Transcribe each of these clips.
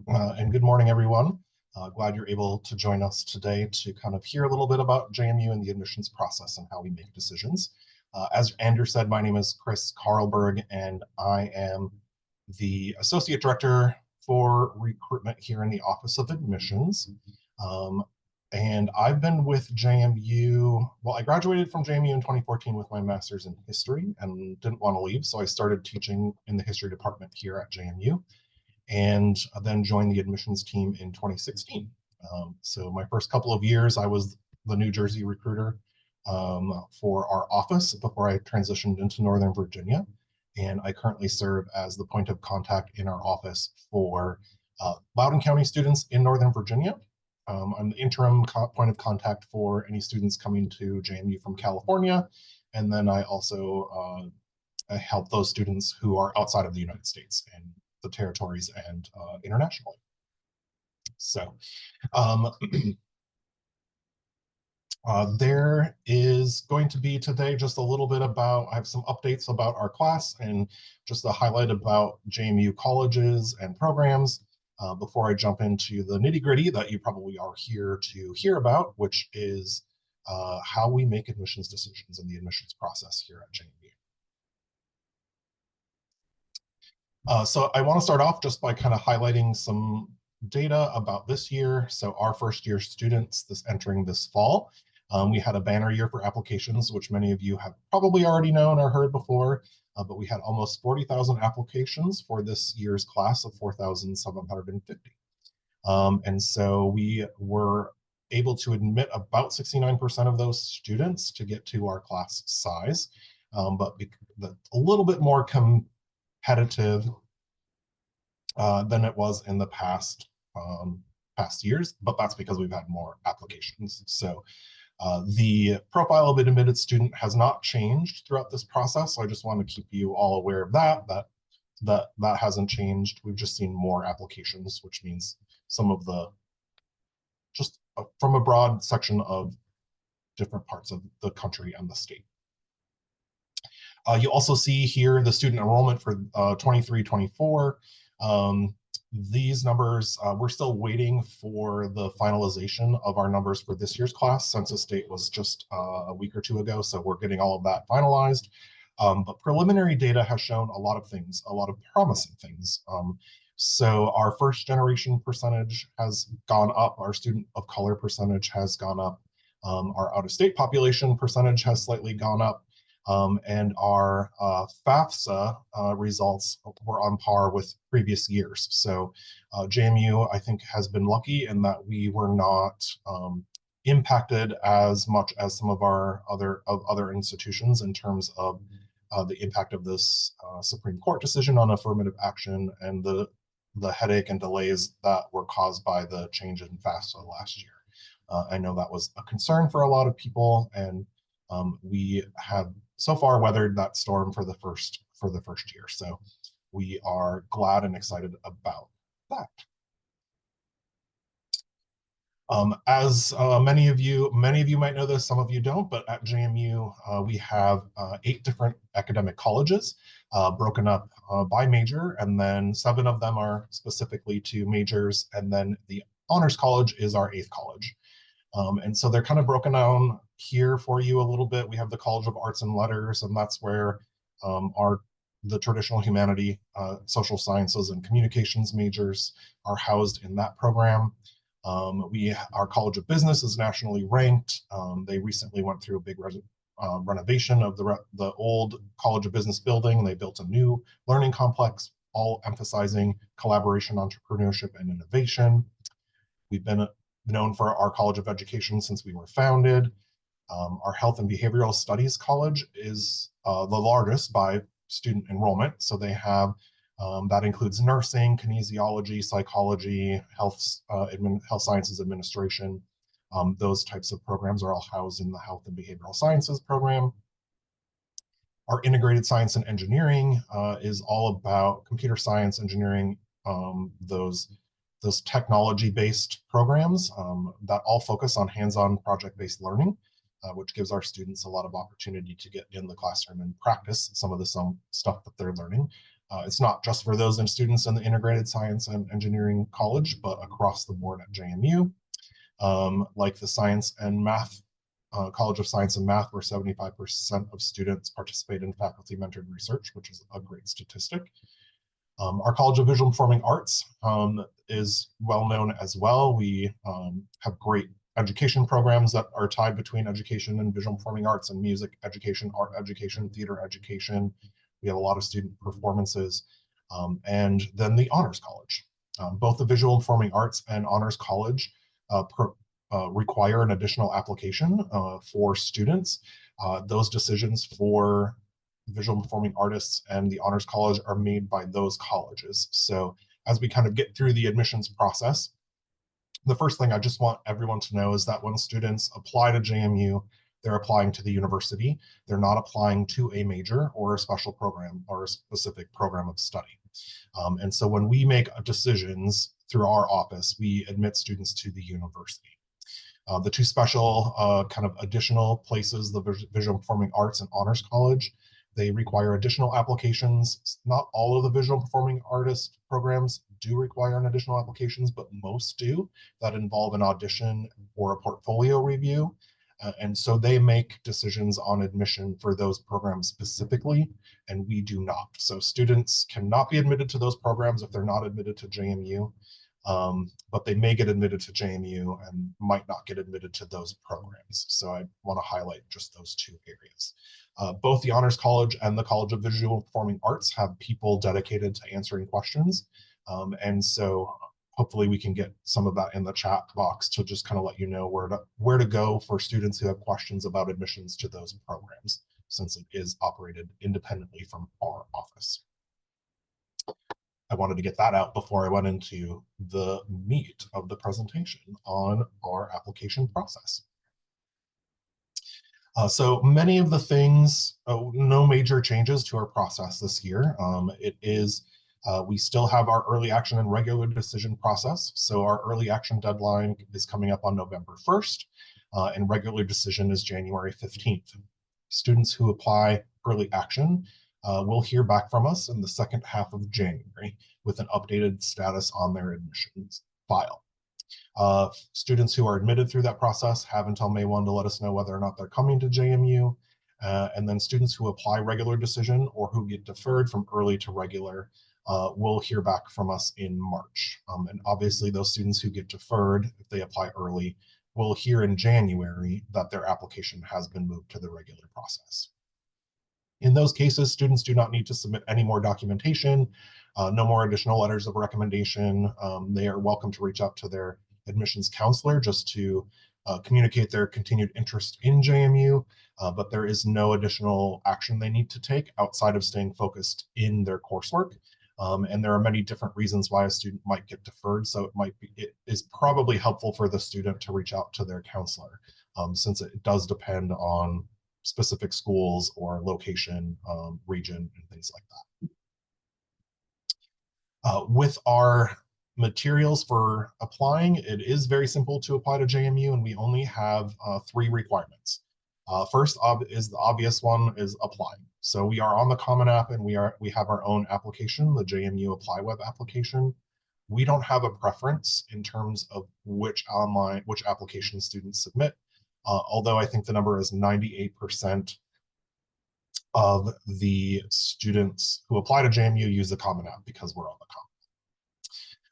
And good morning, everyone. Glad you're able to join us today to kind of hear a little bit about JMU and the admissions process and how we make decisions. As Andrew said, my name is Chris Carlberg, and I am the Associate Director for Recruitment here in the Office of Admissions. And I've been with JMU, well, I graduated from JMU in 2014 with my master's in history and didn't want to leave, so I started teaching in the history department here at JMU, and then joined the admissions team in 2016. So my first couple of years, I was the New Jersey recruiter for our office before I transitioned into Northern Virginia. And I currently serve as the point of contact in our office for Loudoun County students in Northern Virginia. I'm the interim point of contact for any students coming to JMU from California. And then I also I help those students who are outside of the United States and the territories and internationally. So there is going to be today just a little bit about, I have some updates about our class and just a highlight about JMU colleges and programs before I jump into the nitty-gritty that you probably are here to hear about, which is how we make admissions decisions in the admissions process here at JMU. So I want to start off just by kind of highlighting some data about this year. So our first year students entering this fall, we had a banner year for applications, which many of you have probably already known or heard before, but we had almost 40,000 applications for this year's class of 4,750. And so we were able to admit about 69% of those students to get to our class size, but a little bit more competitive than it was in the past years, but that's because we've had more applications. So the profile of an admitted student has not changed throughout this process. So I just want to keep you all aware of that hasn't changed. We've just seen more applications, which means some of the, just from a broad section of different parts of the country and the state. You also see here the student enrollment for 23-24. These numbers, we're still waiting for the finalization of our numbers for this year's class. Census date was just a week or two ago, so we're getting all of that finalized. But preliminary data has shown a lot of things, a lot of promising things. So our first generation percentage has gone up, our student of color percentage has gone up, our out-of-state population percentage has slightly gone up, and our FAFSA results were on par with previous years. So JMU, I think, has been lucky in that we were not impacted as much as some of our other institutions in terms of the impact of this Supreme Court decision on affirmative action and the headache and delays that were caused by the change in FAFSA last year. I know that was a concern for a lot of people, and we have so far weathered that storm for the first year. So we are glad and excited about that. As many of you might know this, some of you don't, but at JMU, we have 8 different academic colleges broken up by major, and then 7 of them are specifically to majors, and then the Honors College is our 8th college. And so they're kind of broken down here for you a little bit. We have the College of Arts and Letters, and that's where the traditional humanity, social sciences, and communications majors are housed in that program. Our College of Business is nationally ranked. They recently went through a big renovation of the old College of Business building. They built a new learning complex, all emphasizing collaboration, entrepreneurship, and innovation. We've been known for our College of Education since we were founded. Our Health and Behavioral Studies College is the largest by student enrollment. So they have, that includes nursing, kinesiology, psychology, health sciences administration. Those types of programs are all housed in the Health and Behavioral Sciences program. Our Integrated Science and Engineering is all about computer science, engineering, those technology-based programs that all focus on hands-on project-based learning, which gives our students a lot of opportunity to get in the classroom and practice some of the stuff that they're learning. It's not just for those students in the Integrated Science and Engineering College, but across the board at JMU. Like the Science and Math, College of Science and Math, where 75% of students participate in faculty-mentored research, which is a great statistic. Our College of Visual and Performing Arts is well known as well. We have great education programs that are tied between education and visual and performing arts and music education, art education, theater education. We have a lot of student performances. And then the Honors College. Both the Visual and Performing Arts and Honors College require an additional application for students. Those decisions for visual and performing artists and the Honors College are made by those colleges. So as we kind of get through the admissions process, the first thing I just want everyone to know is that when students apply to JMU, they're applying to the university. They're not applying to a major or a special program or a specific program of study. And so when we make decisions through our office, we admit students to the university. The two special kind of additional places, the Visual and Performing Arts and Honors College, they require additional applications. Not all of the visual and performing artist programs do require an additional applications, but most do, that involve an audition or a portfolio review. And so they make decisions on admission for those programs specifically, and we do not. So students cannot be admitted to those programs if they're not admitted to JMU, but they may get admitted to JMU and might not get admitted to those programs. So I want to highlight just those two areas. Both the Honors College and the College of Visual and Performing Arts have people dedicated to answering questions. And so hopefully we can get some of that in the chat box to just kind of let you know where to go for students who have questions about admissions to those programs, since it is operated independently from our office. I wanted to get that out before I went into the meat of the presentation on our application process. So many of the things, no major changes to our process this year. We still have our early action and regular decision process. So our early action deadline is coming up on November 1st, and regular decision is January 15th. Students who apply early action will hear back from us in the second half of January with an updated status on their admissions file. Students who are admitted through that process have until May 1 to let us know whether or not they're coming to JMU. And then students who apply regular decision or who get deferred from early to regular will hear back from us in March. And obviously those students who get deferred, if they apply early, will hear in January that their application has been moved to the regular process. In those cases, students do not need to submit any more documentation, no more additional letters of recommendation. They are welcome to reach out to their admissions counselor just to communicate their continued interest in JMU, but there is no additional action they need to take outside of staying focused in their coursework. And there are many different reasons why a student might get deferred, so it is probably helpful for the student to reach out to their counselor, since it does depend on specific schools or location, region, and things like that. With our materials for applying, it is very simple to apply to JMU, and we only have 3 requirements. First is the obvious one, is applying. So we are on the Common App, and we have our own application, the JMU Apply Web application. We don't have a preference in terms of which application students submit, although I think the number is 98% of the students who apply to JMU use the Common App because we're on the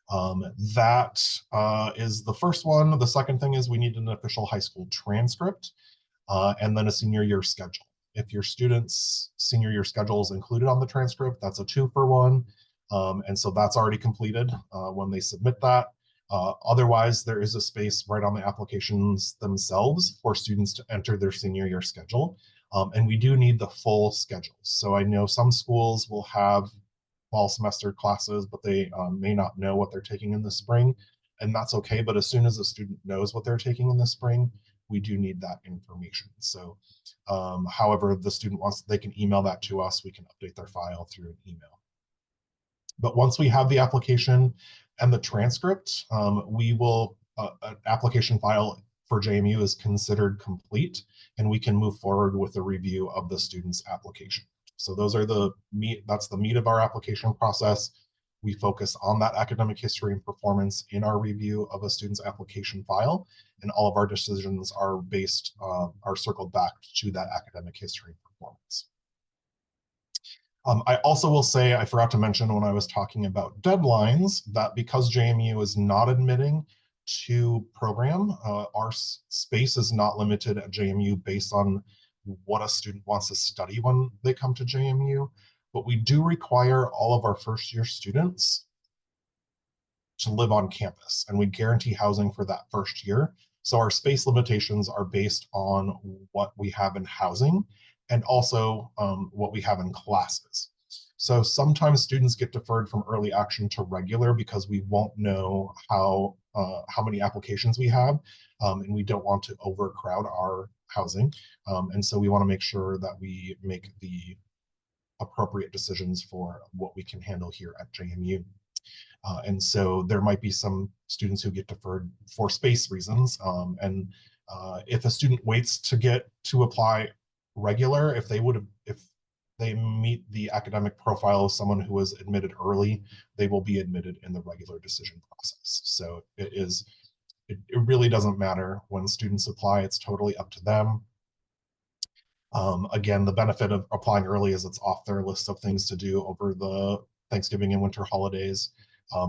Common. That is the first one. The second thing is we need an official high school transcript and then a senior year schedule. If your student's senior year schedule is included on the transcript, that's a 2-for-1. And so that's already completed when they submit that. Otherwise, there is a space right on the applications themselves for students to enter their senior year schedule. And we do need the full schedule. So I know some schools will have fall semester classes, but they may not know what they're taking in the spring, and that's okay. But as soon as a student knows what they're taking in the spring, we do need that information. So however the student wants, they can email that to us. We can update their file through an email. But once we have the application and the transcript, an application file for JMU is considered complete, and we can move forward with the review of the student's application. So those are the meat, that's the meat of our application process. We focus on that academic history and performance in our review of a student's application file, and all of our decisions are are circled back to that academic history and performance. I also will say, I forgot to mention when I was talking about deadlines, that because JMU is not admitting to program, our space is not limited at JMU based on what a student wants to study when they come to JMU, but we do require all of our first year students to live on campus, and we guarantee housing for that first year. So our space limitations are based on what we have in housing and also what we have in classes. So sometimes students get deferred from early action to regular because we won't know how many applications we have, and we don't want to overcrowd our housing. And so we want to make sure that we make the appropriate decisions for what we can handle here at JMU. And so there might be some students who get deferred for space reasons. And if a student waits to apply regular, if they meet the academic profile of someone who was admitted early, they will be admitted in the regular decision process. So it really doesn't matter when students apply, it's totally up to them. Again, the benefit of applying early is it's off their list of things to do over the Thanksgiving and winter holidays.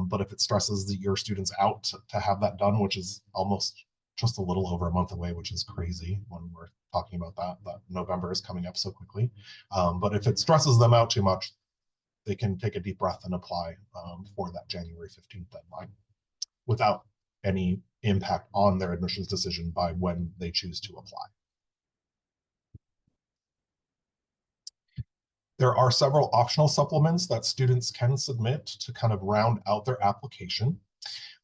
But if it stresses your students out to have that done, which is almost just a little over a month away, which is crazy when we're talking about that November is coming up so quickly. But if it stresses them out too much, they can take a deep breath and apply for that January 15th deadline without any impact on their admissions decision by when they choose to apply. There are several optional supplements that students can submit to kind of round out their application.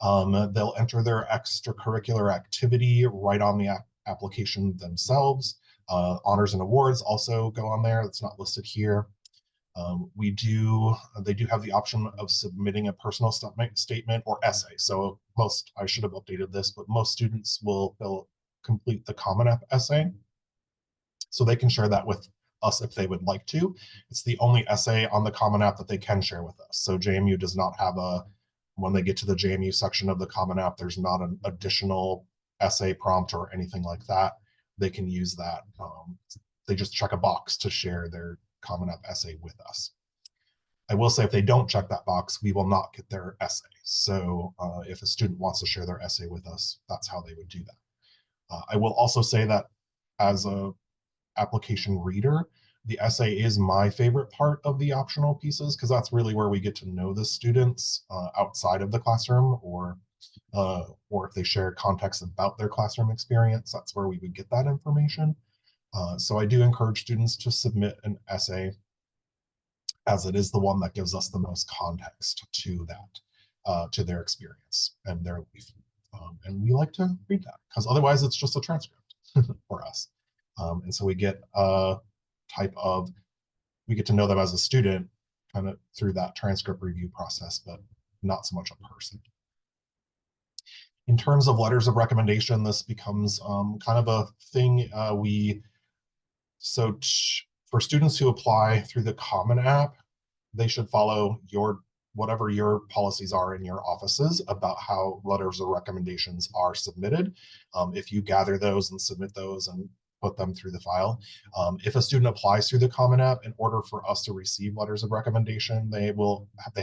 They'll enter their extracurricular activity right on the application themselves. Honors and awards also go on there. It's not listed here. They do have the option of submitting a personal statement or essay. So I should have updated this, but most students they'll complete the Common App essay. So they can share that with us if they would like to. It's the only essay on the Common App that they can share with us. So JMU does not have when they get to the JMU section of the Common App, there's not an additional essay prompt or anything like that. They can use that. They just check a box to share their Common App essay with us. I will say if they don't check that box, we will not get their essay. So if a student wants to share their essay with us, that's how they would do that. I will also say that as a application reader, the essay is my favorite part of the optional pieces because that's really where we get to know the students outside of the classroom, or if they share context about their classroom experience, that's where we would get that information. So I do encourage students to submit an essay, as it is the one that gives us the most context to to their experience and their life. And we like to read that because otherwise it's just a transcript for us. And so we get we get to know them as a student kind of through that transcript review process, but not so much a person. In terms of letters of recommendation, this becomes kind of a thing for students who apply through the Common App, they should follow whatever your policies are in your offices about how letters of recommendations are submitted. If you gather those and submit those and put them through the file. If a student applies through the Common App, in order for us to receive letters of recommendation, they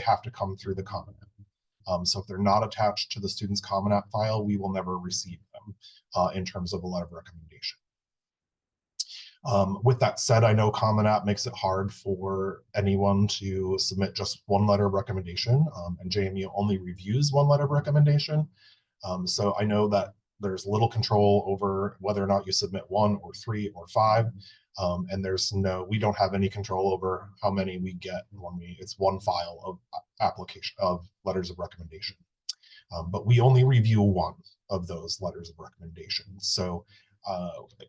have to come through the Common App. So if they're not attached to the student's Common App file, we will never receive them in terms of a letter of recommendation. With that said, I know Common App makes it hard for anyone to submit just one letter of recommendation, and JMU only reviews one letter of recommendation. So I know that there's little control over whether or not you submit 1 or 3 or 5, and we don't have any control over how many we get it's one file of application of letters of recommendation. But we only review one of those letters of recommendation. So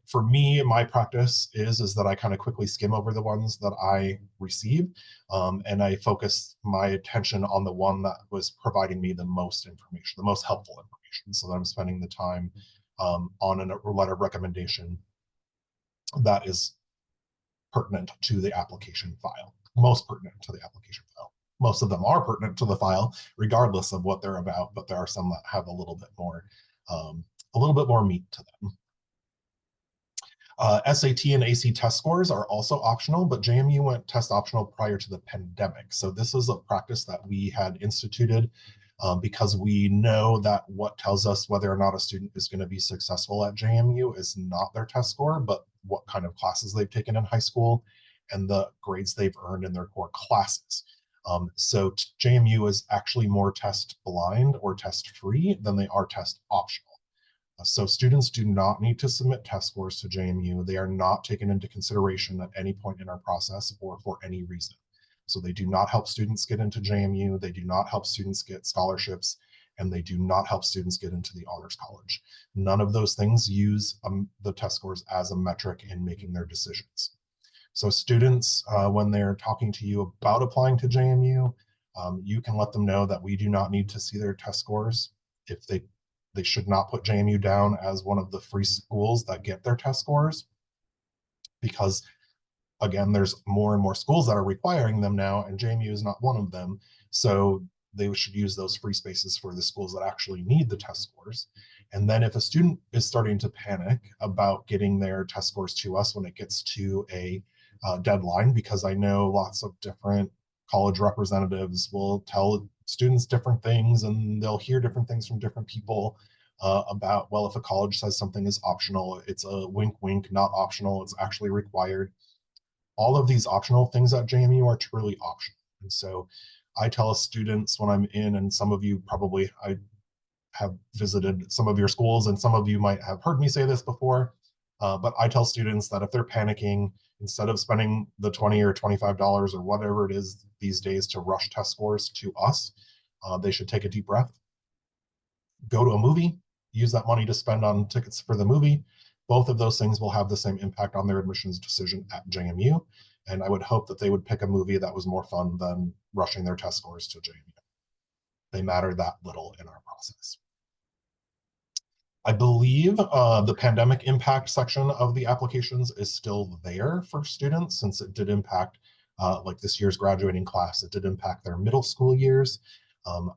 for me, my practice is that I kind of quickly skim over the ones that I receive, and I focus my attention on the one that was providing me the most information, the most helpful information, so that I'm spending the time on a letter of recommendation that is pertinent to the application file, most pertinent to the application file. Most of them are pertinent to the file, regardless of what they're about, but there are some that have a little bit more meat to them. SAT and AC test scores are also optional, but JMU went test optional prior to the pandemic. So this is a practice that we had instituted because we know that what tells us whether or not a student is going to be successful at JMU is not their test score, but what kind of classes they've taken in high school and the grades they've earned in their core classes. So JMU is actually more test blind or test free than they are test optional. So students do not need to submit test scores to JMU. They are not taken into consideration at any point in our process or for any reason. So they do not help students get into JMU. They do not help students get scholarships, and they do not help students get into the Honors College. None of those things use the test scores as a metric in making their decisions. So students, when they're talking to you about applying to JMU, you can let them know that we do not need to see their test scores. If they should not put JMU down as one of the free schools that get their test scores, because again, there's more and more schools that are requiring them now, and JMU is not one of them. So they should use those free spaces for the schools that actually need the test scores. And then if a student is starting to panic about getting their test scores to us when it gets to a deadline, because I know lots of different college representatives will tell students different things, and they'll hear different things from different people about, well, if a college says something is optional, it's a wink, wink, not optional, it's actually required. All of these optional things at JMU are truly optional. And so I tell students when I'm in, and some of you probably, I have visited some of your schools, and some of you might have heard me say this before, but I tell students that if they're panicking, instead of spending the $20 or $25 or whatever it is these days to rush test scores to us, they should take a deep breath, go to a movie, use that money to spend on tickets for the movie. Both of those things will have the same impact on their admissions decision at JMU. And I would hope that they would pick a movie that was more fun than rushing their test scores to JMU. They matter that little in our process. I believe the pandemic impact section of the applications is still there for students, since it did impact like this year's graduating class. It did impact their middle school years.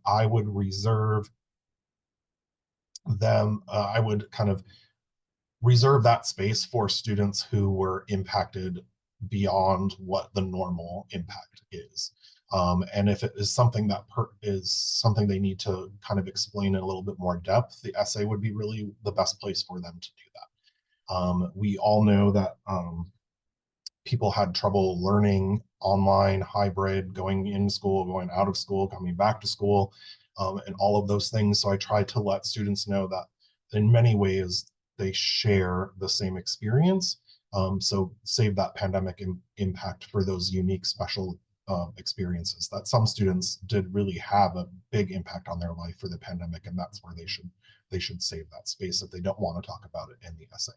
I would reserve them, I would kind of reserve that space for students who were impacted beyond what the normal impact is. And if it is something that is something they need to kind of explain in a little bit more depth, the essay would be really the best place for them to do that. We all know that people had trouble learning online, hybrid, going in school, going out of school, coming back to school, and all of those things. So I try to let students know that in many ways they share the same experience. So save that pandemic impact for those unique, special experiences that some students did really have a big impact on their life for the pandemic, and that's where they should save that space if they don't want to talk about it in the essay.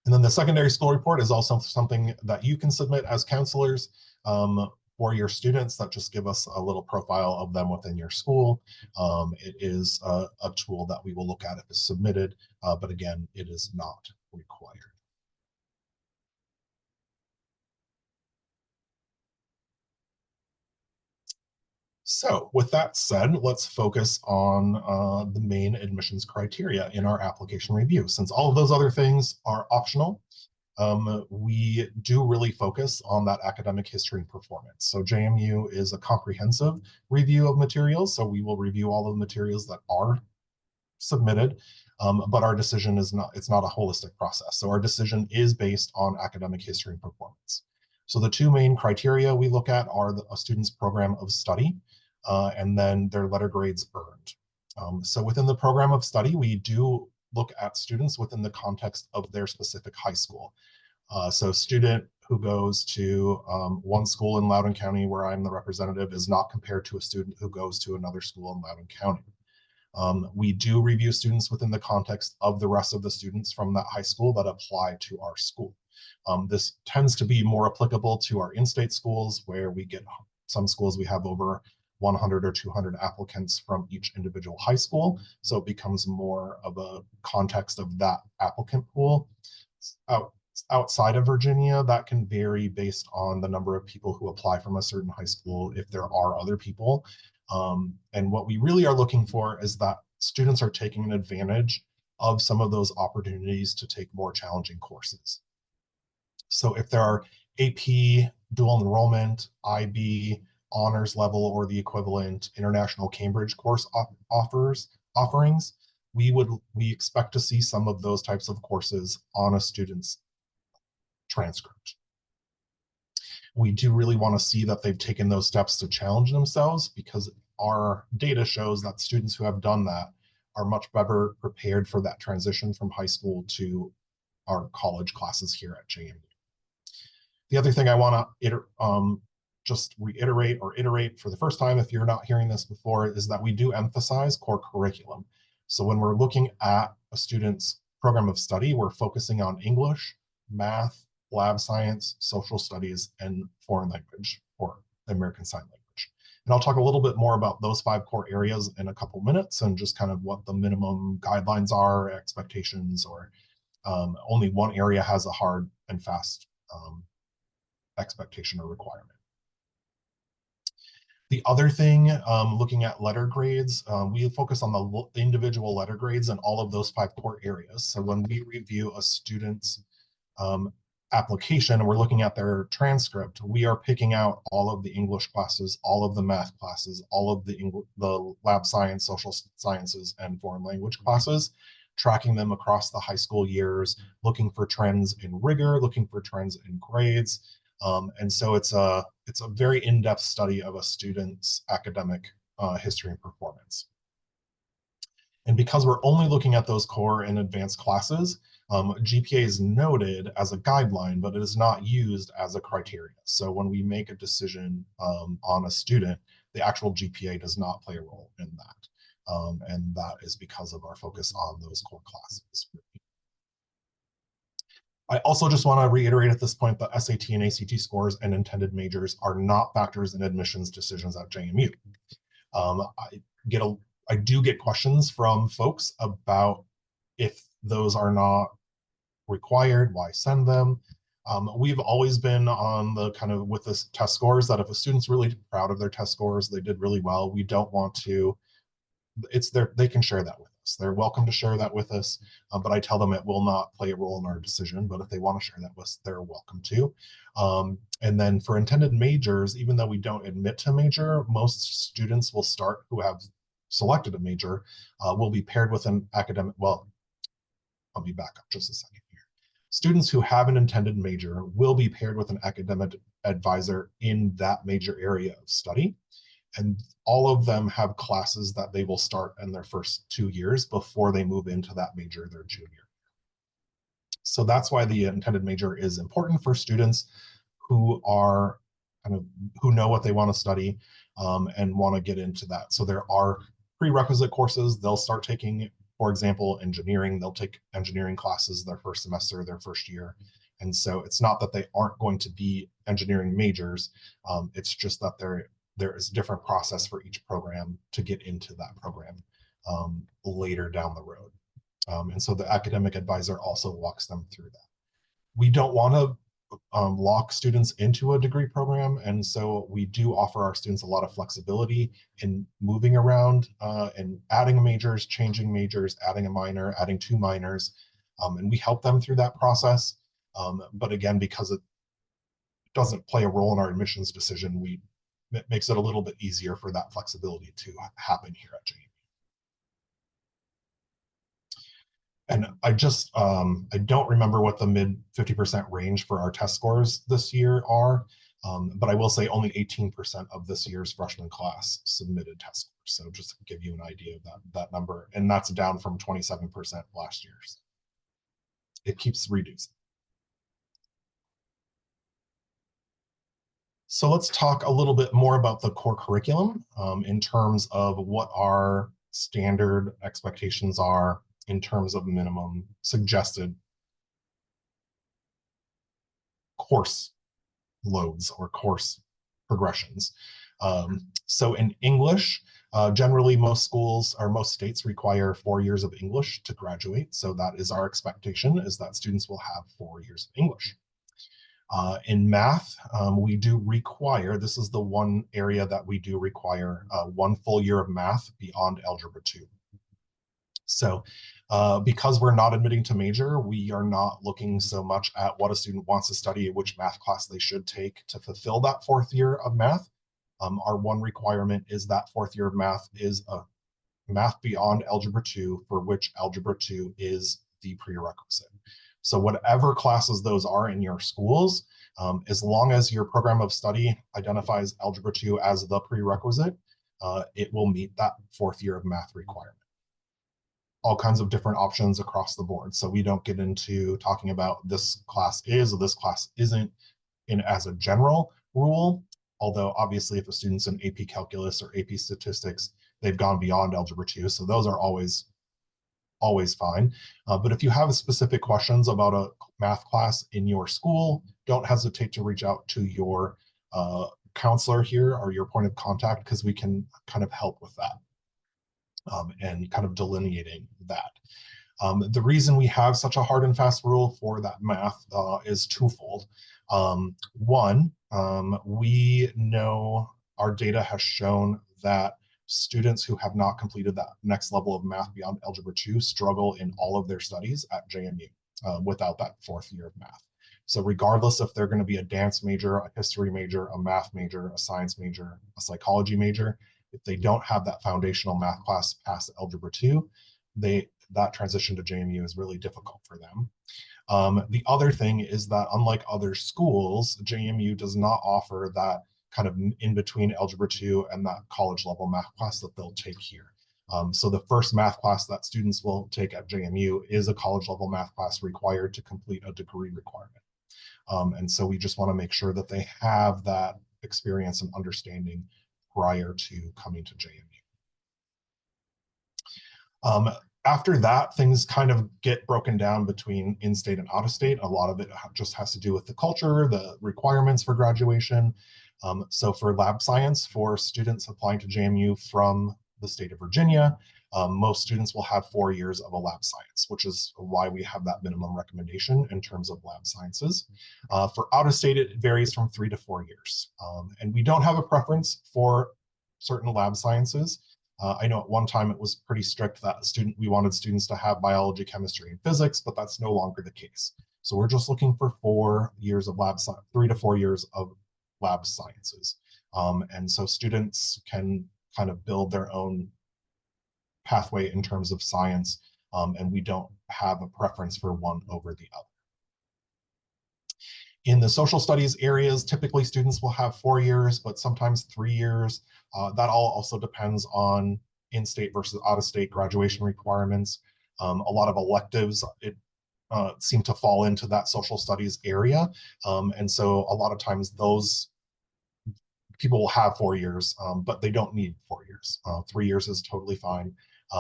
And then the secondary school report is also something that you can submit as counselors for your students that just give us a little profile of them within your school. It is a tool that we will look at if it's submitted, but again, it is not required. So with that said, let's focus on the main admissions criteria in our application review. Since all of those other things are optional, we do really focus on that academic history and performance. So JMU is a comprehensive review of materials. So we will review all of the materials that are submitted, but our decision is not, it's not a holistic process. So our decision is based on academic history and performance. So the two main criteria we look at are a student's program of study and then their letter grades earned. So within the program of study, we do look at students within the context of their specific high school. So a student who goes to one school in Loudoun County where I'm the representative is not compared to a student who goes to another school in Loudoun County. We do review students within the context of the rest of the students from that high school that apply to our school. This tends to be more applicable to our in-state schools, where we get some schools we have over 100 or 200 applicants from each individual high school. So it becomes more of a context of that applicant pool. outside of Virginia, that can vary based on the number of people who apply from a certain high school, if there are other people. And what we really are looking for is that students are taking advantage of some of those opportunities to take more challenging courses. So if there are AP, dual enrollment, IB, honors level, or the equivalent international Cambridge course offerings, we expect to see some of those types of courses on a student's transcript. We do really want to see that they've taken those steps to challenge themselves, because our data shows that students who have done that are much better prepared for that transition from high school to our college classes here at JMU. The other thing I want to just reiterate or iterate for the first time, if you're not hearing this before, is that we do emphasize core curriculum. So when we're looking at a student's program of study, we're focusing on English, math, lab science, social studies, and foreign language, or American Sign Language. And I'll talk a little bit more about those 5 core areas in a couple minutes, and just kind of what the minimum guidelines are, expectations, or only one area has a hard and fast expectation or requirement. The other thing, looking at letter grades, we focus on the individual letter grades in all of those 5 core areas. So when we review a student's application and we're looking at their transcript, we are picking out all of the English classes, all of the math classes, all of the lab science, social sciences, and foreign language classes, tracking them across the high school years, looking for trends in rigor, looking for trends in grades. And so it's a very in-depth study of a student's academic history and performance. And because we're only looking at those core and advanced classes, GPA is noted as a guideline, but it is not used as a criteria. So when we make a decision on a student, the actual GPA does not play a role in that. And that is because of our focus on those core classes. I also just want to reiterate at this point that SAT and ACT scores and intended majors are not factors in admissions decisions at JMU. I do get questions from folks about if those are not required, why send them? We've always been on the kind of with this test scores that if a student's really proud of their test scores, they did really well, we don't want to, they can share that with us. They're welcome to share that with us, but I tell them it will not play a role in our decision, but if they want to share that with us, they're welcome to. And then for intended majors, even though we don't admit to major, most students will start who have selected a major, will be paired with an academic, well, let me back up just a second here. Students who have an intended major will be paired with an academic advisor in that major area of study. And all of them have classes that they will start in their first 2 years before they move into that major their junior year. So that's why the intended major is important for students who are who know what they want to study and want to get into that. So there are prerequisite courses they'll start taking. For example, engineering, they'll take engineering classes their first semester, their first year. And so it's not that they aren't going to be engineering majors. It's just that there is a different process for each program to get into that program later down the road. And so the academic advisor also walks them through that. We don't want to lock students into a degree program, and so we do offer our students a lot of flexibility in moving around and adding majors, changing majors, adding a minor, adding 2 minors, and we help them through that process. But again, because it doesn't play a role in our admissions decision, it makes it a little bit easier for that flexibility to happen here at JMU. And I don't remember what the mid 50% range for our test scores this year are, but I will say only 18% of this year's freshman class submitted test scores. So just to give you an idea of that number, and that's down from 27% last year's. It keeps reducing. So let's talk a little bit more about the core curriculum in terms of what our standard expectations are in terms of minimum suggested course loads or course progressions. So in English, Generally, most schools or most states require 4 years of English to graduate. So that is our expectation, is that students will have 4 years of English. In math, we do require, this is the one area that we do require 1 full year of math beyond Algebra 2. So because we're not admitting to major, we are not looking so much at what a student wants to study, which math class they should take to fulfill that 4th year of math. Our one requirement is that 4th year of math is a math beyond Algebra 2, for which Algebra 2 is the prerequisite. So whatever classes those are in your schools, as long as your program of study identifies Algebra 2 as the prerequisite, it will meet that 4th year of math requirement. All kinds of different options across the board. So we don't get into talking about this class is or this class isn't as a general rule. Although obviously if a student's in AP Calculus or AP Statistics, they've gone beyond Algebra 2. So those are always fine. But if you have specific questions about a math class in your school, don't hesitate to reach out to your counselor here or your point of contact, because we can kind of help with that and kind of delineating that. The reason we have such a hard and fast rule for that math is twofold. One, we know our data has shown that students who have not completed that next level of math beyond Algebra 2 struggle in all of their studies at JMU without that 4th year of math. So regardless if they're going to be a dance major, a history major, a math major, a science major, a psychology major, if they don't have that foundational math class past Algebra 2, that transition to JMU is really difficult for them. The other thing is that unlike other schools, JMU does not offer that kind of in between Algebra 2 and that college level math class that they'll take here. So the first math class that students will take at JMU is a college level math class required to complete a degree requirement. And so we just want to make sure that they have that experience and understanding prior to coming to JMU. After that, things kind of get broken down between in-state and out-of-state. A lot of it just has to do with the culture, the requirements for graduation. So for lab science, for students applying to JMU from the state of Virginia, most students will have 4 years of a lab science, which is why we have that minimum recommendation in terms of lab sciences. For out-of-state, it varies from 3 to 4 years. And we don't have a preference for certain lab sciences. I know at one time it was pretty strict that we wanted students to have biology, chemistry, and physics, but that's no longer the case. So we're just looking for 4 years of lab science, 3 to 4 years of lab sciences. And so students can kind of build their own pathway in terms of science, and we don't have a preference for one over the other. In the social studies areas, typically students will have 4 years, but sometimes 3 years. That all also depends on in-state versus out-of-state graduation requirements. A lot of electives seem to fall into that social studies area. And so a lot of times those people will have 4 years, but they don't need 4 years. 3 years is totally fine.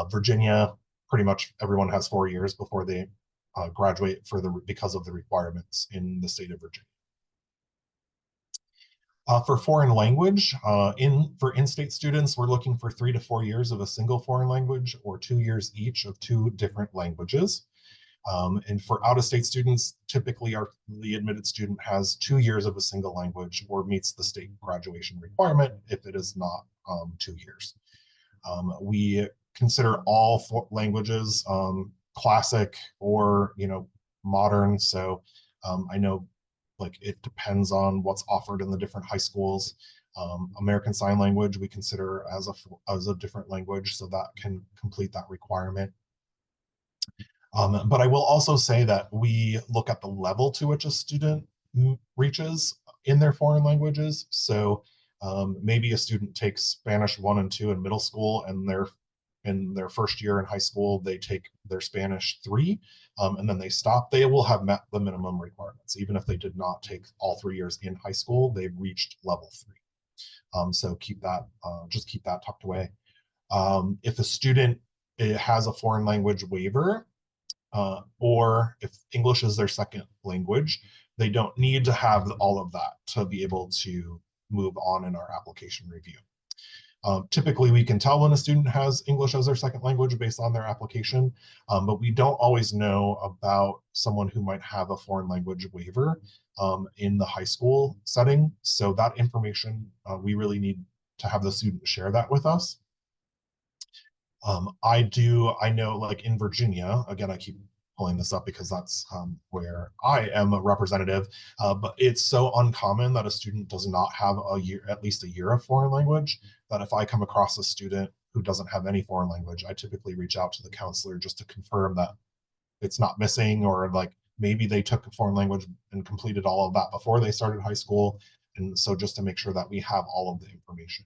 Virginia, pretty much everyone has 4 years before they graduate because of the requirements in the state of Virginia. For foreign language, for in-state students, we're looking for 3 to 4 years of a single foreign language or 2 years each of 2 different languages. And for out-of-state students, typically the admitted student has 2 years of a single language or meets the state graduation requirement if it is not 2 years. We consider all languages classic or modern. So I know it depends on what's offered in the different high schools. American Sign Language we consider as a different language, so that can complete that requirement. But I will also say that we look at the level to which a student reaches in their foreign languages. So maybe a student takes Spanish 1 and 2 in middle school, and in their first year in high school, they take their Spanish 3, and then they stop. They will have met the minimum requirements. Even if they did not take all 3 years in high school, they've reached level 3. So just keep that tucked away. If a student has a foreign language waiver, or if English is their second language, they don't need to have all of that to be able to move on in our application review. Typically, we can tell when a student has English as their second language based on their application, but we don't always know about someone who might have a foreign language waiver in the high school setting. So that information, we really need to have the student share that with us. I know like in Virginia, again, I keep pulling this up because that's where I am a representative, but it's so uncommon that a student does not have a year, at least a year of foreign language, that if I come across a student who doesn't have any foreign language, I typically reach out to the counselor just to confirm that it's not missing, or like maybe they took a foreign language and completed all of that before they started high school. And so just to make sure that we have all of the information.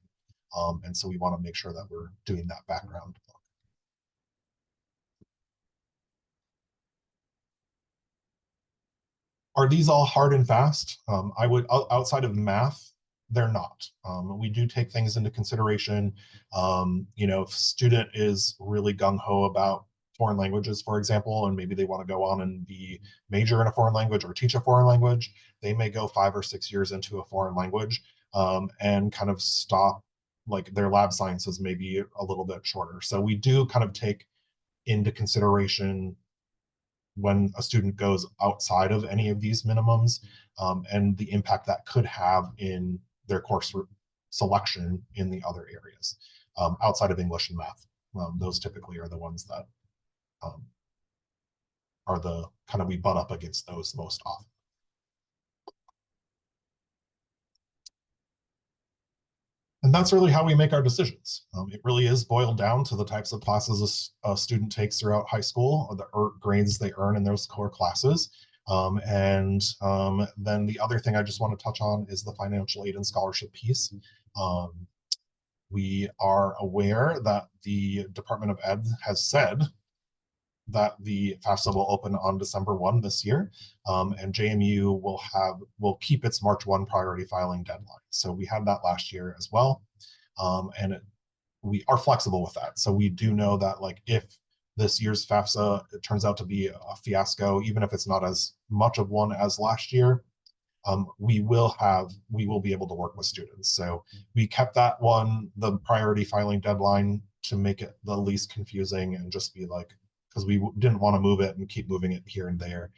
And so we want to make sure that we're doing that background. Are these all hard and fast? I would, outside of math, they're not. We do take things into consideration. If a student is really gung-ho about foreign languages, for example, and maybe they want to go on and be major in a foreign language or teach a foreign language, they may go 5 or 6 years into a foreign language and kind of stop, like their lab sciences may be a little bit shorter. So we do kind of take into consideration when a student goes outside of any of these minimums and the impact that could have in their course selection in the other areas outside of English and math. Those typically are the ones that are the kind of we butt up against those most often. And that's really how we make our decisions. It really is boiled down to the types of classes a student takes throughout high school, or the grades they earn in those core classes. Then the other thing I just want to touch on is the financial aid and scholarship piece. We are aware that the Department of Ed has said that the FAFSA will open on December 1 this year, and JMU will keep its March 1 priority filing deadline. So we had that last year as well, we are flexible with that. So we do know that like if this year's FAFSA it turns out to be a fiasco, even if it's not as much of one as last year, we will be able to work with students. So we kept that one, the priority filing deadline, to make it the least confusing and just be like, because we didn't want to move it and keep moving it here and there,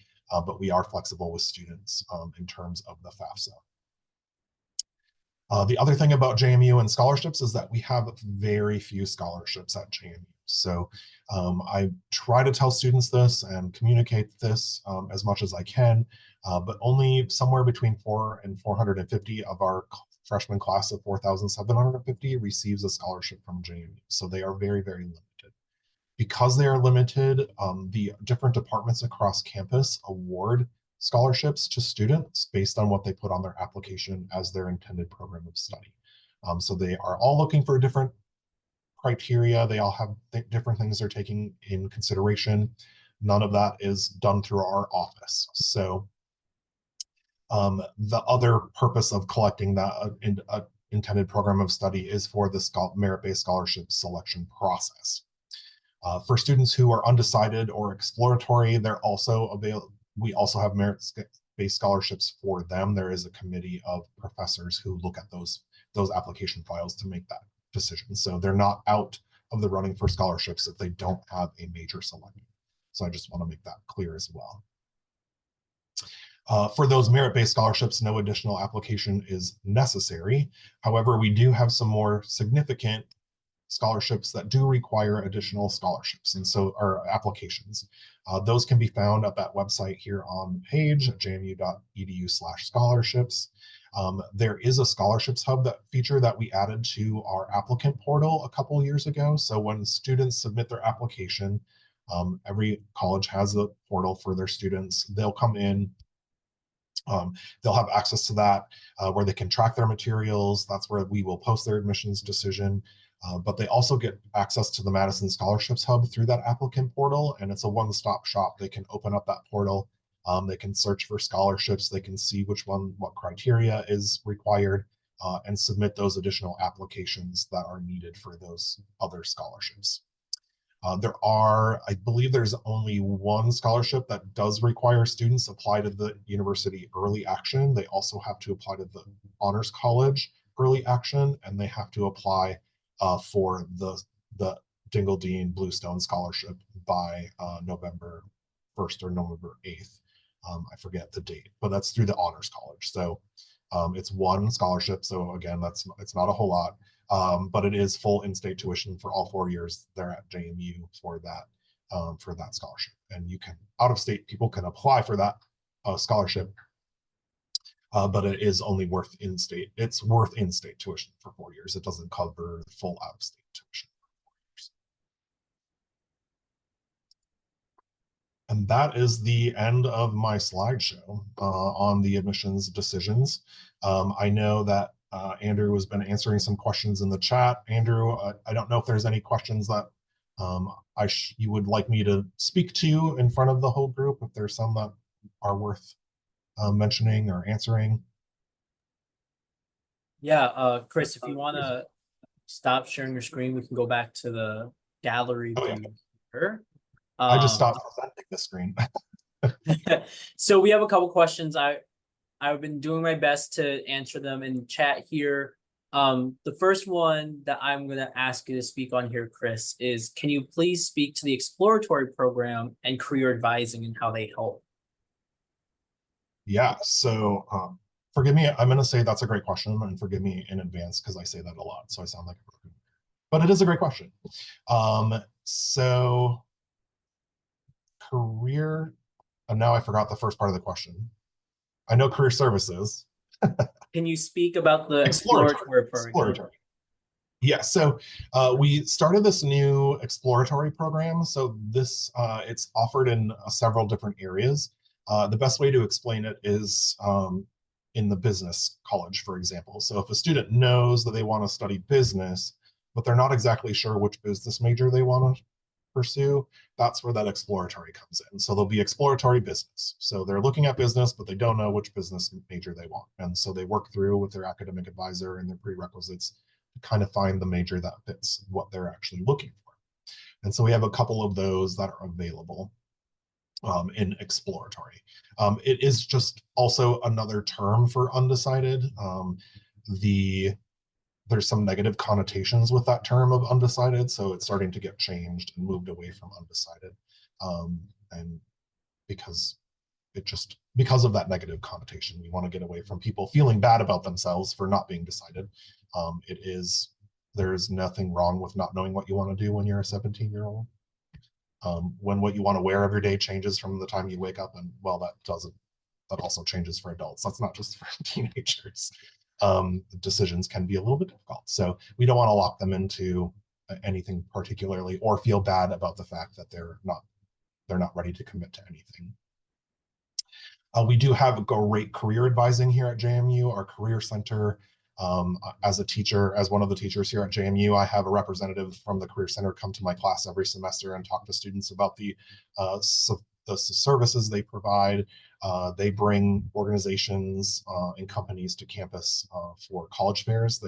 but we are flexible with students in terms of the FAFSA. The other thing about JMU and scholarships is that we have very few scholarships at JMU. So I try to tell students this and communicate this as much as I can, but only somewhere between 400 and 450 of our freshman class of 4,750 receives a scholarship from JMU. So they are very, very limited. Because they are limited, the different departments across campus award scholarships to students based on what they put on their application as their intended program of study. So they are all looking for different criteria. They all have different things they're taking in consideration. None of that is done through our office. So the other purpose of collecting that intended program of study is for the merit-based scholarship selection process. For students who are undecided or exploratory, we also have merit-based scholarships for them. There is a committee of professors who look at those application files to make that decision. So they're not out of the running for scholarships if they don't have a major selected. So I just want to make that clear as well. For those merit-based scholarships, no additional application is necessary. However, we do have some more significant scholarships that do require additional scholarships and so our applications. Those can be found at that website here on the page at jmu.edu/scholarships. There is a scholarships hub feature that we added to our applicant portal a couple years ago. So when students submit their application, every college has a portal for their students. They'll come in, they'll have access to that where they can track their materials. That's where we will post their admissions decision. But they also get access to the Madison Scholarships Hub through that applicant portal, and it's a one-stop shop. They can open up that portal, they can search for scholarships, they can see what criteria is required, and submit those additional applications that are needed for those other scholarships. I believe there's only one scholarship that does require students apply to the university early action. They also have to apply to the Honors College early action, and they have to apply for the Dingle Dean Bluestone Scholarship by November 1st or November 8th. I forget the date, but that's through the Honors College. So it's one scholarship. So again, it's not a whole lot, but it is full in-state tuition for all 4 years there at JMU for that scholarship. And you can, out-of-state people can apply for that scholarship, but it is only worth in-state. It's worth in-state tuition for 4 years. It doesn't cover full out-of-state tuition. And that is the end of my slideshow on the admissions decisions. I know that Andrew has been answering some questions in the chat. Andrew, I don't know if there's any questions that you would like me to speak to in front of the whole group, if there's some that are worth mentioning or answering. Yeah, Chris, if you want to stop sharing your screen, we can go back to the gallery view here. I just stopped presenting the screen. So we have a couple questions. I've been doing my best to answer them in chat here. The first one that I'm going to ask you to speak on here, Chris, is can you please speak to the exploratory program and career advising and how they help? Yeah, so forgive me, I'm going to say that's a great question, and forgive me in advance because I say that a lot, so I sound like a broken. But it is a great question. So career, and now I forgot the first part of the question. I know career services. Can you speak about the exploratory program? Yeah, so we started this new exploratory program. So this it's offered in several different areas. The best way to explain it is in the business college, for example. So if a student knows that they want to study business, but they're not exactly sure which business major they want to pursue, that's where that exploratory comes in. So there'll be exploratory business. So they're looking at business, but they don't know which business major they want. And so they work through with their academic advisor and their prerequisites to kind of find the major that fits what they're actually looking for. And so we have a couple of those that are available in exploratory. It is just also another term for undecided. There's some negative connotations with that term of undecided, so it's starting to get changed and moved away from undecided. And because of that negative connotation, we want to get away from people feeling bad about themselves for not being decided. There's nothing wrong with not knowing what you want to do when you're a 17-year-old. When what you want to wear every day changes from the time you wake up, and well, that also changes for adults. That's not just for teenagers. Decisions can be a little bit difficult. So we don't want to lock them into anything particularly or feel bad about the fact that they're not ready to commit to anything. We do have great career advising here at JMU, our career center. As one of the teachers here at JMU, I have a representative from the Career Center come to my class every semester and talk to students about the services they provide. They bring organizations and companies to campus for college fairs,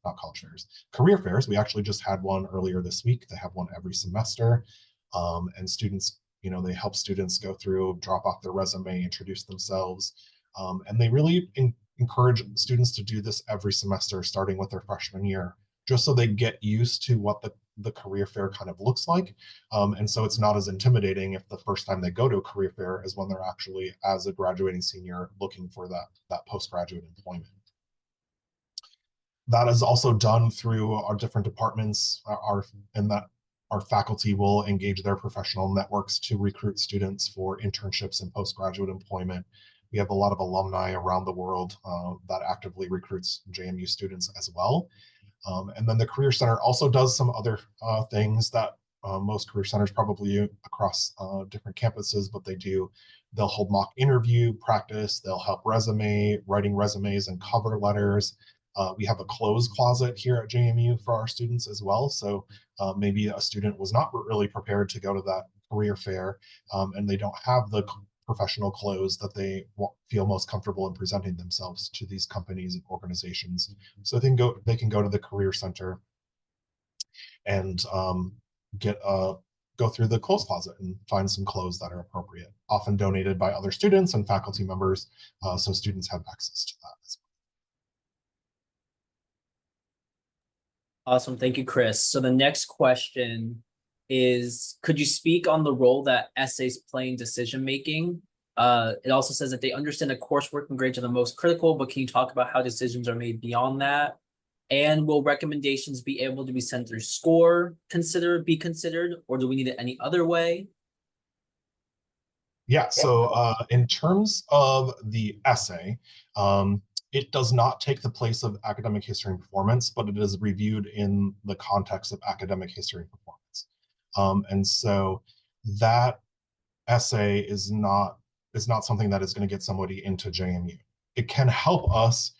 not college fairs, career fairs. We actually just had one earlier this week. They have one every semester. And students, they help students go through, drop off their resume, introduce themselves. And they really encourage students to do this every semester, starting with their freshman year, just so they get used to what the career fair kind of looks like. And so it's not as intimidating if the first time they go to a career fair is when they're actually, as a graduating senior, looking for that postgraduate employment. That is also done through our different departments, our faculty will engage their professional networks to recruit students for internships and postgraduate employment. We have a lot of alumni around the world that actively recruits JMU students as well. And then the Career Center also does some other things that most career centers probably across different campuses, but they'll hold mock interview practice, they'll help writing resumes and cover letters. We have a clothes closet here at JMU for our students as well. So maybe a student was not really prepared to go to that career fair and they don't have the professional clothes that they feel most comfortable in presenting themselves to these companies and organizations. So they can go to the Career Center and go through the clothes closet and find some clothes that are appropriate, often donated by other students and faculty members, so students have access to that as well. Awesome. Thank you, Chris. So the next question is, could you speak on the role that essays play in decision making? It also says that they understand that coursework and grades are the most critical, but can you talk about how decisions are made beyond that? And will recommendations be able to be sent through score be considered, or do we need it any other way? Yeah, so in terms of the essay, it does not take the place of academic history and performance, but it is reviewed in the context of academic history and performance. And so that essay is not something that is going to get somebody into JMU. It can help us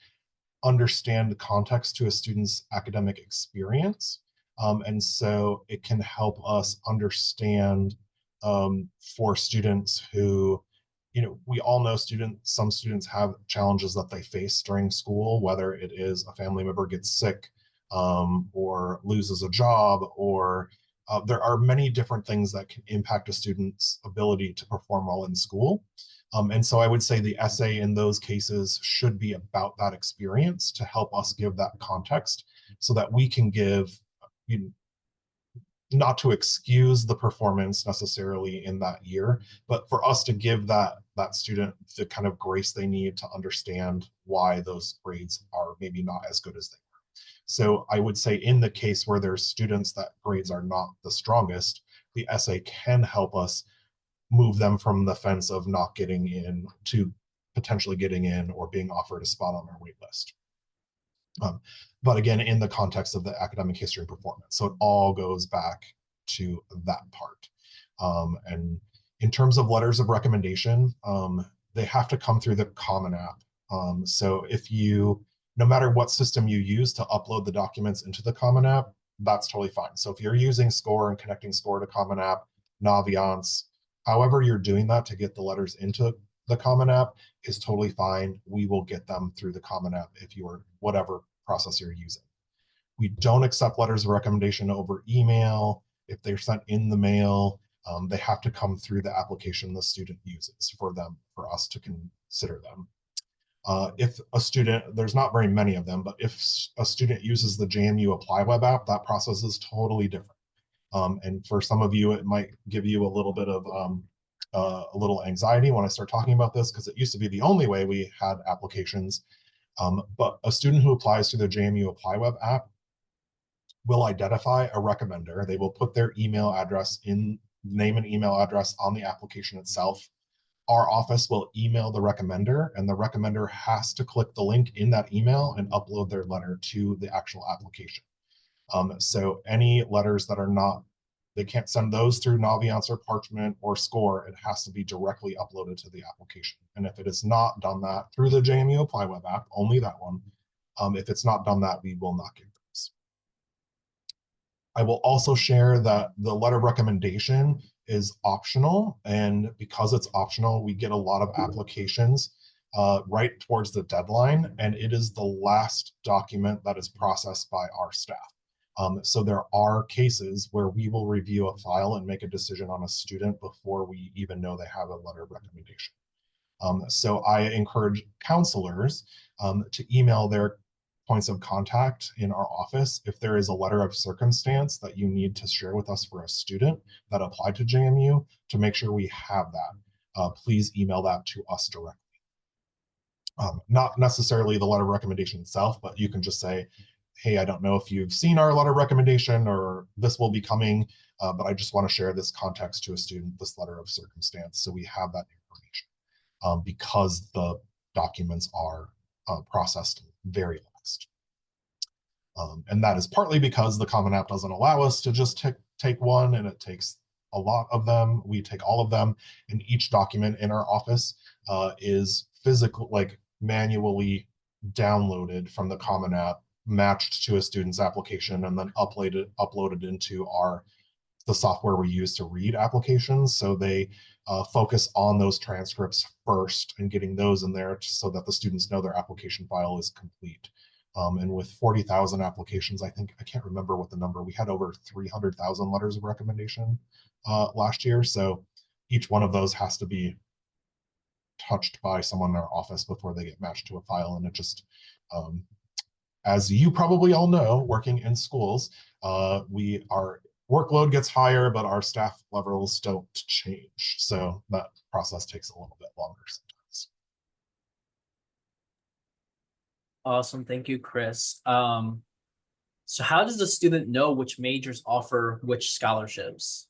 understand the context to a student's academic experience. And so it can help us understand for students who, we all know some students have challenges that they face during school, whether it is a family member gets sick or loses a job, or there are many different things that can impact a student's ability to perform well in school. And so I would say the essay in those cases should be about that experience to help us give that context so that we can give, you know, not to excuse the performance necessarily in that year, but for us to give that student the kind of grace they need to understand why those grades are maybe not as good as they are. So I would say in the case where there's students that grades are not the strongest, the essay can help us move them from the fence of not getting in to potentially getting in or being offered a spot on our wait list. But again, in the context of the academic history and performance. So it all goes back to that part. And in terms of letters of recommendation, they have to come through the Common App. So no matter what system you use to upload the documents into the Common App, that's totally fine. So if you're using SCORE and connecting SCORE to Common App, Naviance, however you're doing that to get the letters into the Common App is totally fine. We will get them through the Common App if you are whatever process you're using. We don't accept letters of recommendation over email. If they're sent in the mail, they have to come through the application the student uses for us to consider them. If a student, there's not very many of them, but if a student uses the JMU Apply web app, that process is totally different. And for some of you, it might give you a little bit of a little anxiety when I start talking about this, because it used to be the only way we had applications. But a student who applies to the JMU Apply web app will identify a recommender. They will put their email address name and email address on the application itself. Our office will email the recommender, and the recommender has to click the link in that email and upload their letter to the actual application. So any letters that are not, they can't send those through Naviance or Parchment or SCORE. It has to be directly uploaded to the application. And if it is not done that through the JMU Apply web app, only that one, if it's not done that, we will not give those. I will also share that the letter of recommendation is optional. And because it's optional, we get a lot of applications right towards the deadline. And it is the last document that is processed by our staff. So there are cases where we will review a file and make a decision on a student before we even know they have a letter of recommendation. So I encourage counselors to email their points of contact in our office if there is a letter of circumstance that you need to share with us for a student that applied to JMU, to make sure we have that. Please email that to us directly. Not necessarily the letter of recommendation itself, but you can just say, hey, I don't know if you've seen our letter of recommendation or this will be coming, but I just want to share this context to a student, this letter of circumstance, so we have that information because the documents are processed very last. And that is partly because the Common App doesn't allow us to just take one, and it takes a lot of them. We take all of them, and each document in our office is physical, like manually downloaded from the Common App, matched to a student's application, and then uploaded into the software we use to read applications. So they focus on those transcripts first and getting those in there so that the students know their application file is complete. And with 40,000 applications, I can't remember what the number, we had over 300,000 letters of recommendation last year. So each one of those has to be touched by someone in our office before they get matched to a file. And it just, as you probably all know, working in schools, our workload gets higher, but our staff levels don't change. So that process takes a little bit longer sometimes. Awesome. Thank you, Chris. So how does the student know which majors offer which scholarships?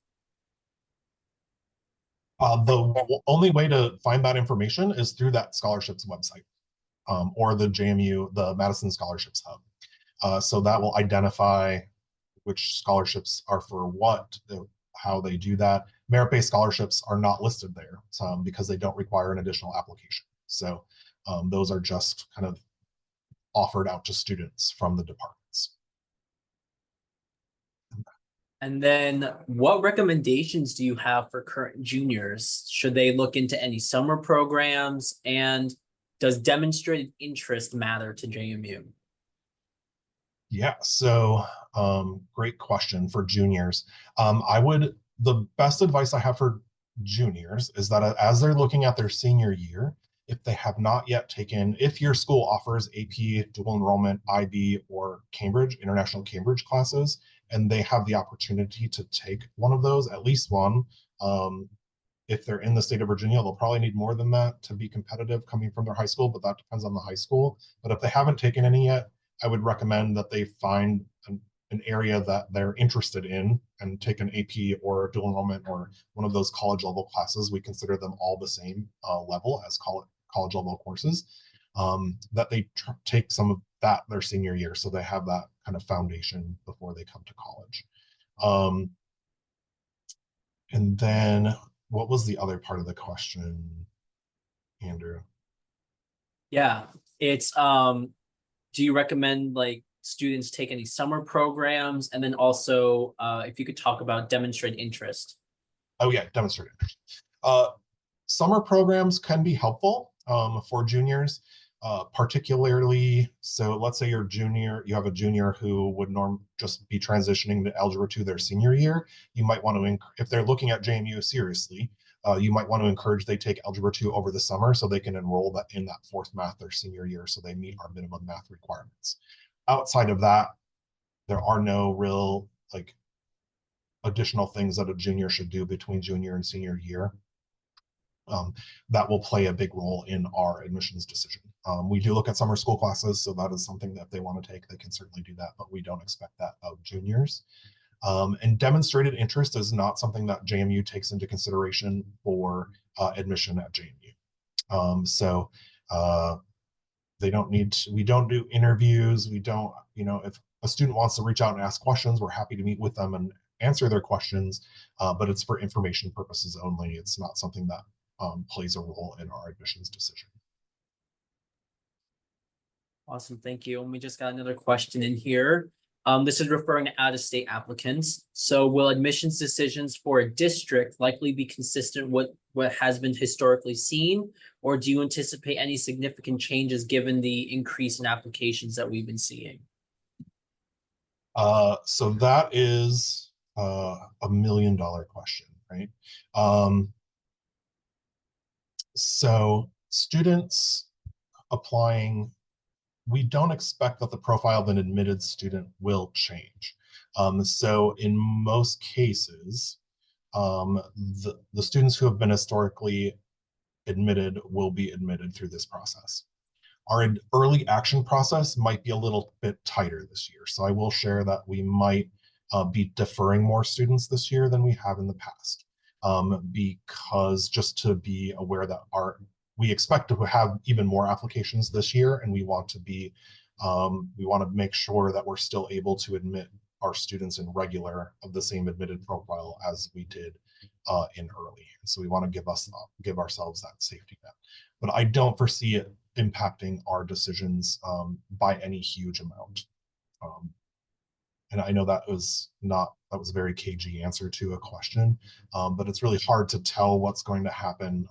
The only way to find that information is through that scholarships website, or the JMU, the Madison Scholarships Hub. So that will identify which scholarships are for what, how they do that. Merit-based scholarships are not listed there because they don't require an additional application. So those are just kind of offered out to students from the departments. And then what recommendations do you have for current juniors? Should they look into any summer programs? And does demonstrated interest matter to JMU? Yeah, so great question for juniors. The best advice I have for juniors is that as they're looking at their senior year, if they have not yet taken, if your school offers AP, dual enrollment, IB, or Cambridge, international Cambridge classes, and they have the opportunity to take one of those, at least one, if they're in the state of Virginia, they'll probably need more than that to be competitive coming from their high school, but that depends on the high school. But if they haven't taken any yet, I would recommend that they find an area that they're interested in and take an AP or dual enrollment or one of those college level classes. We consider them all the same level as college level courses, that they take some of that their senior year, so they have that kind of foundation before they come to college. And then what was the other part of the question, Andrew? Yeah, it's do you recommend like students take any summer programs? And then also if you could talk about demonstrate interest. Oh yeah, demonstrate interest. Summer programs can be helpful for juniors, particularly, so let's say you have a junior who would just be transitioning to Algebra 2 their senior year. You might want to, if they're looking at JMU seriously, you might want to encourage they take Algebra 2 over the summer so they can enroll that in that fourth math their senior year so they meet our minimum math requirements. Outside of that, there are no real like additional things that a junior should do between junior and senior year that will play a big role in our admissions decision. We do look at summer school classes, so that is something that if they want to take, they can certainly do that, but we don't expect that of juniors. And demonstrated interest is not something that JMU takes into consideration for admission at JMU. So they don't need to, we don't do interviews. We don't, if a student wants to reach out and ask questions, we're happy to meet with them and answer their questions, but it's for information purposes only. It's not something that plays a role in our admissions decision. Awesome, thank you. And we just got another question in here. This is referring to out-of-state applicants. So will admissions decisions for a district likely be consistent with what has been historically seen? Or do you anticipate any significant changes given the increase in applications that we've been seeing? So that is $1 million question, right? So students applying, we don't expect that the profile of an admitted student will change. So in most cases, the students who have been historically admitted will be admitted through this process. Our early action process might be a little bit tighter this year. So I will share that we might be deferring more students this year than we have in the past, because just to be aware that we expect to have even more applications this year, and we want to make sure that we're still able to admit our students in regular of the same admitted profile as we did in early. So we want to give ourselves that safety net. But I don't foresee it impacting our decisions by any huge amount. And I know that was a very cagey answer to a question, but it's really hard to tell what's going to happen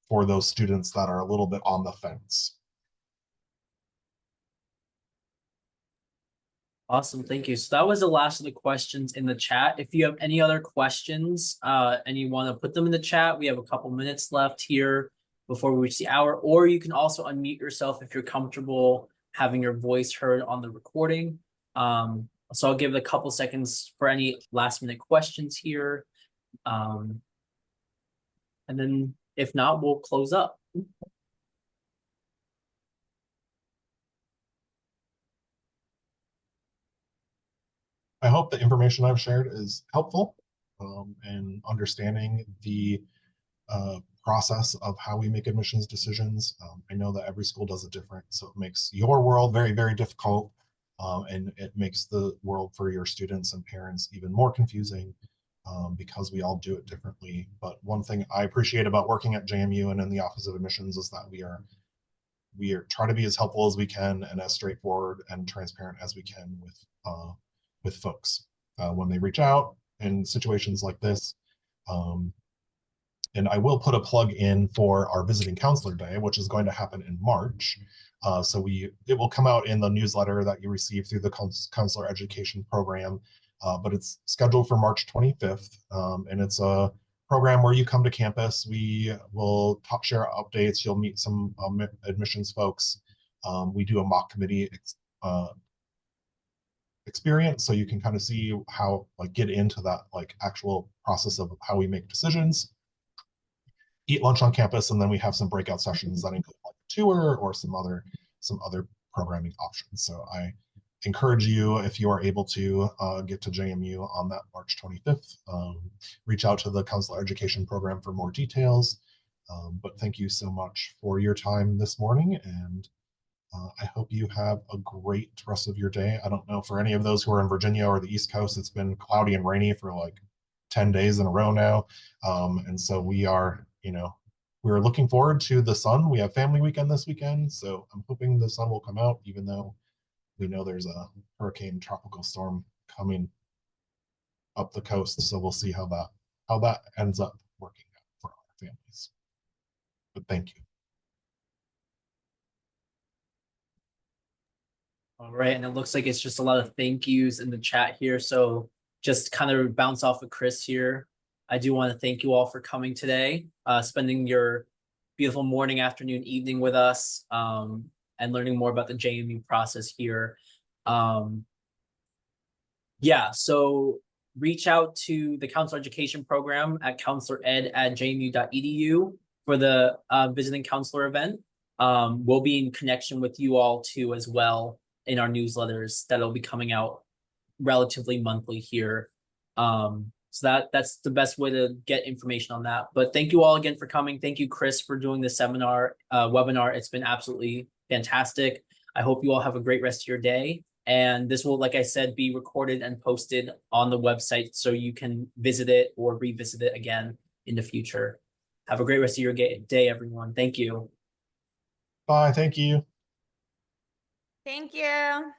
for those students that are a little bit on the fence. Awesome, thank you. So that was the last of the questions in the chat. If you have any other questions and you want to put them in the chat, we have a couple minutes left here before we reach the hour, or you can also unmute yourself if you're comfortable having your voice heard on the recording. So I'll give it a couple seconds for any last minute questions here. And then if not, we'll close up. I hope the information I've shared is helpful in understanding the process of how we make admissions decisions. I know that every school does it different, so it makes your world very, very difficult, and it makes the world for your students and parents even more confusing because we all do it differently. But one thing I appreciate about working at JMU and in the Office of Admissions is that we are trying to be as helpful as we can and as straightforward and transparent as we can with folks when they reach out in situations like this. And I will put a plug in for our Visiting Counselor Day, which is going to happen in March. So it will come out in the newsletter that you receive through the counselor education program, but it's scheduled for March 25th, and it's a program where you come to campus. We will share updates. You'll meet some admissions folks. We do a mock committee experience, so you can kind of see how, like, get into that like actual process of how we make decisions. Eat lunch on campus, and then we have some breakout sessions that include like a tour or some other programming options. So I encourage you, if you are able to get to JMU on that March 25th, reach out to the counselor education program for more details. But thank you so much for your time this morning, and I hope you have a great rest of your day. I don't know, for any of those who are in Virginia or the East Coast, it's been cloudy and rainy for like 10 days in a row now. And so we're looking forward to the sun. We have family weekend this weekend, so I'm hoping the sun will come out, even though we know there's a hurricane tropical storm coming up the coast. So we'll see how that ends up working out for our families. But thank you. All right, and it looks like it's just a lot of thank yous in the chat here. So just kind of bounce off of Chris here. I do want to thank you all for coming today, spending your beautiful morning, afternoon, evening with us, and learning more about the JMU process here. Yeah, so reach out to the counselor education program at counselored@jmu.edu for the visiting counselor event. We'll be in connection with you all too as well in our newsletters that'll be coming out relatively monthly here. So that's the best way to get information on that. But thank you all again for coming. Thank you, Chris, for doing the webinar. It's been absolutely fantastic. I hope you all have a great rest of your day. And this will, like I said, be recorded and posted on the website so you can visit it or revisit it again in the future. Have a great rest of your day, everyone. Thank you. Bye. Thank you. Thank you.